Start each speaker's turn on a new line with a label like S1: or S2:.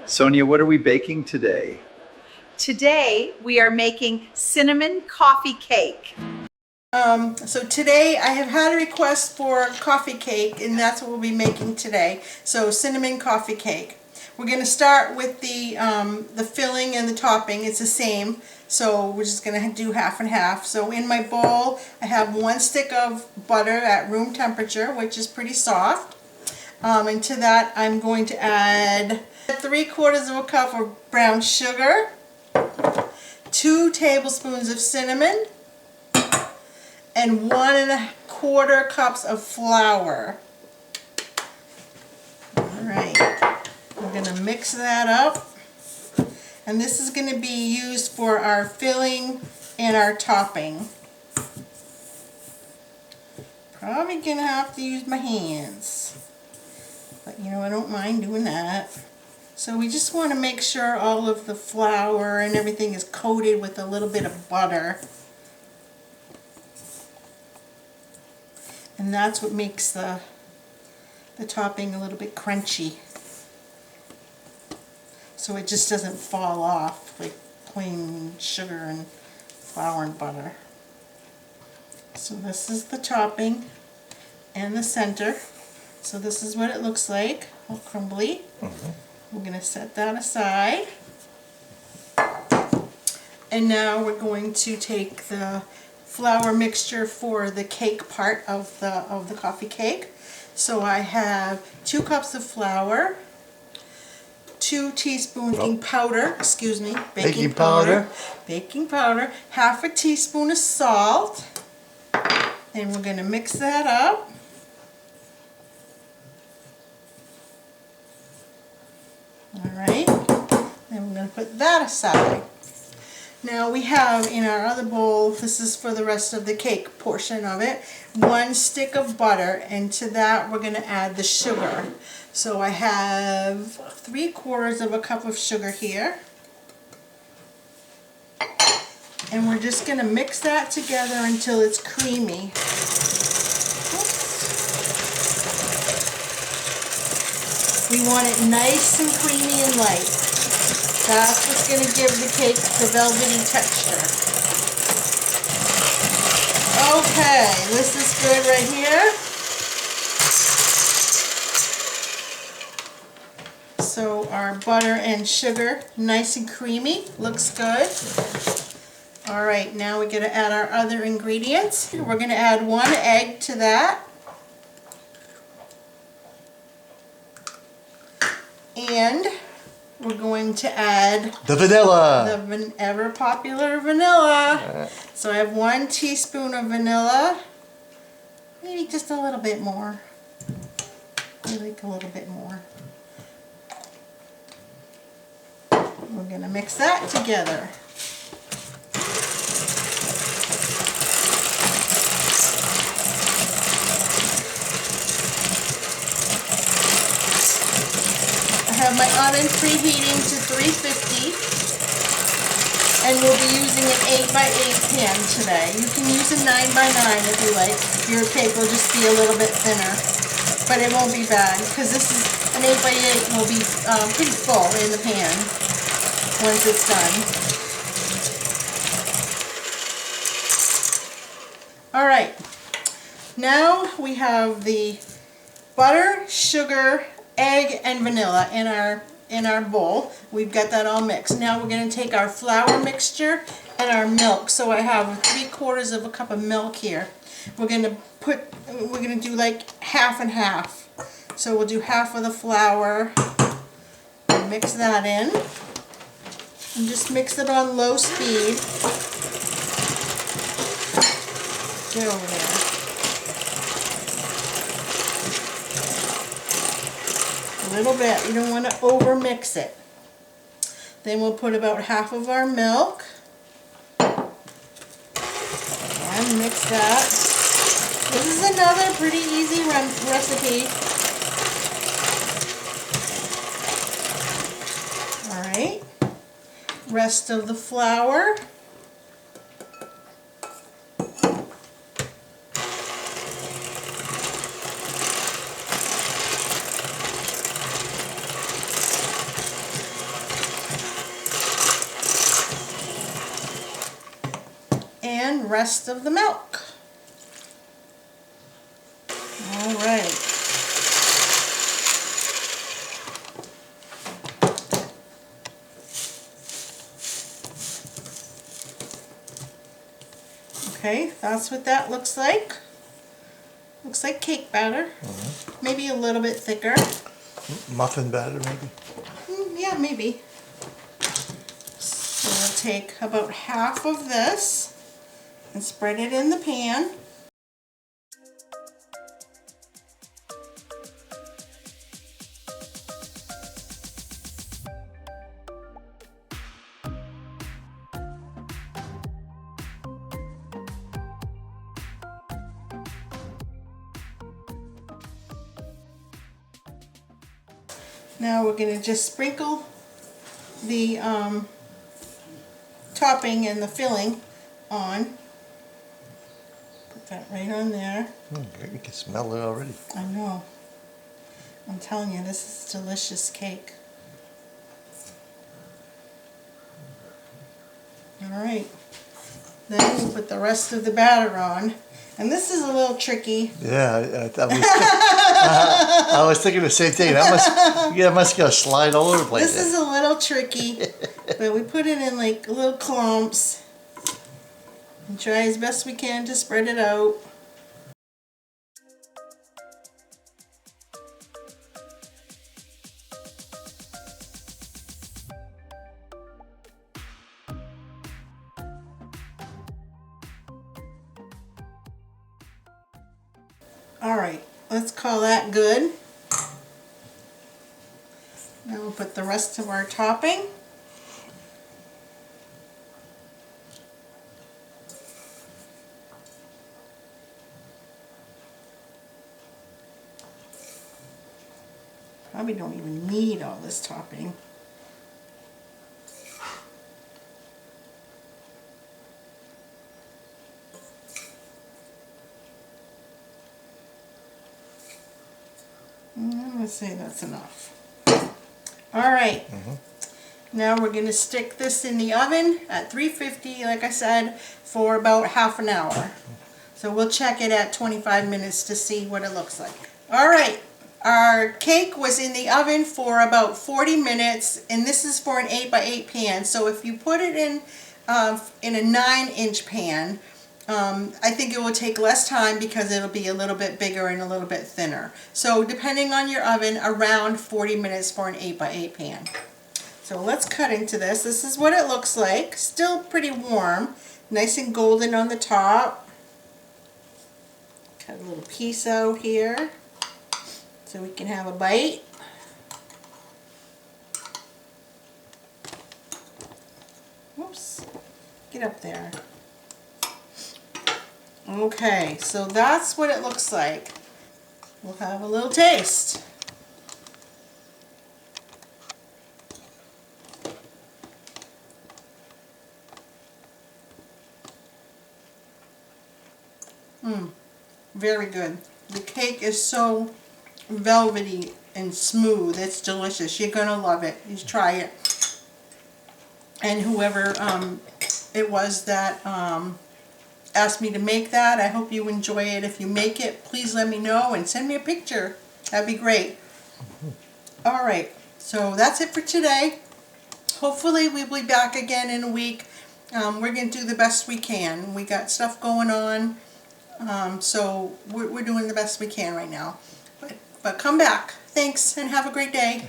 S1: Sonia, what are we baking today?
S2: Today we are making cinnamon coffee cake.
S3: So today I have had a request for coffee cake, and that's what we'll be making today. So cinnamon coffee cake. We're going to start with the filling and the topping. It's the same. So we're just going to do half and half. So in my bowl I have 1 stick of butter at room temperature, which is pretty soft. And to that I'm going to add 3/4 of a cup of brown sugar, 2 tablespoons of cinnamon, and 1 1/4 cups of flour. Alright, we're going to mix that up. And this is going to be used for our filling and our topping. Probably going to have to use my hands. But you know, I don't mind doing that. So we just want to make sure all of the flour and everything is coated with a little bit of butter. And that's what makes the topping a little bit crunchy. So it just doesn't fall off like plain sugar and flour and butter. So this is the topping and the center. So this is what it looks like, all crumbly. We're going to set that aside. And now we're going to take the flour mixture for the cake part of the coffee cake. So I have 2 cups of flour, 2 teaspoons baking powder, baking powder, half a teaspoon of salt, and we're going to mix that up. Alright, then we're going to put that aside. Now we have in our other bowl, this is for the rest of the cake portion of it, 1 stick of butter, and to that we're going to add the sugar. So I have 3/4 of a cup of sugar here. And we're just going to mix that together until it's creamy. We want it nice and creamy and light. That's what's going to give the cake the velvety texture. Okay, this is good right here. So our butter and sugar, nice and creamy, looks good. Alright, now we're going to add our other ingredients. We're going to add 1 egg to that. And we're going to add
S4: the vanilla.
S3: The ever popular vanilla. So I have 1 teaspoon of vanilla. Maybe just a little bit more. I like a little bit more. We're going to mix that together. I have my oven preheating to 350, and we'll be using an 8x8 pan today. You can use a 9x9 if you like. Your cake will just be a little bit thinner, but it won't be bad because this is an 8x8 will be pretty full in the pan once it's done. All right, now we have the butter, sugar, egg, and vanilla in our bowl. We've got that all mixed. Now we're going to take our flour mixture and our milk. So I have 3/4 of a cup of milk here. We're going to do like half and half. So we'll do half of the flour and mix that in. And just mix it on low speed. Get over there. A little bit. You don't want to over mix it. Then we'll put about half of our milk and mix that. This is another pretty easy recipe. Alright. Rest of the flour. and rest of the milk. All right. Okay, that's what that looks like. Looks like cake batter. Maybe a little bit thicker.
S4: Muffin batter, maybe?
S3: Yeah, maybe. So we'll take about half of this and spread it in the pan. Now we're going to just sprinkle the topping and the filling on. Put that right on there.
S4: You can smell it already.
S3: I know. I'm telling you, this is delicious cake. Alright. Then we'll put the rest of the batter on. And this is a little tricky.
S4: Yeah, I was thinking the same thing. That must go slide all over the place.
S3: This is a little tricky, but we put it in like little clumps and try as best we can to spread it out. Alright, let's call that good. Now we'll put the rest of our topping. Probably don't even need all this topping. I'm going to say that's enough. Alright, now we're going to stick this in the oven at 350, like I said, for about half an hour. So we'll check it at 25 minutes to see what it looks like. Alright, our cake was in the oven for about 40 minutes, and this is for an 8x8 pan. So if you put it in a 9-inch pan, I think it will take less time because it'll be a little bit bigger and a little bit thinner. So depending on your oven, around 40 minutes for an 8x8 pan. So let's cut into this. This is what it looks like. Still pretty warm. Nice and golden on the top. Cut a little piece out here so we can have a bite. Whoops. Get up there. Okay, so that's what it looks like. We'll have a little taste. Very good. The cake is so velvety and smooth. It's delicious. You're gonna love it. You try it. And whoever it was that asked me to make that, I hope you enjoy it. If you make it, please let me know and send me a picture. That'd be great. Alright, so that's it for today. Hopefully we'll be back again in a week. We're going to do the best we can. We got stuff going on, so we're doing the best we can right now. But come back. Thanks, and have a great day.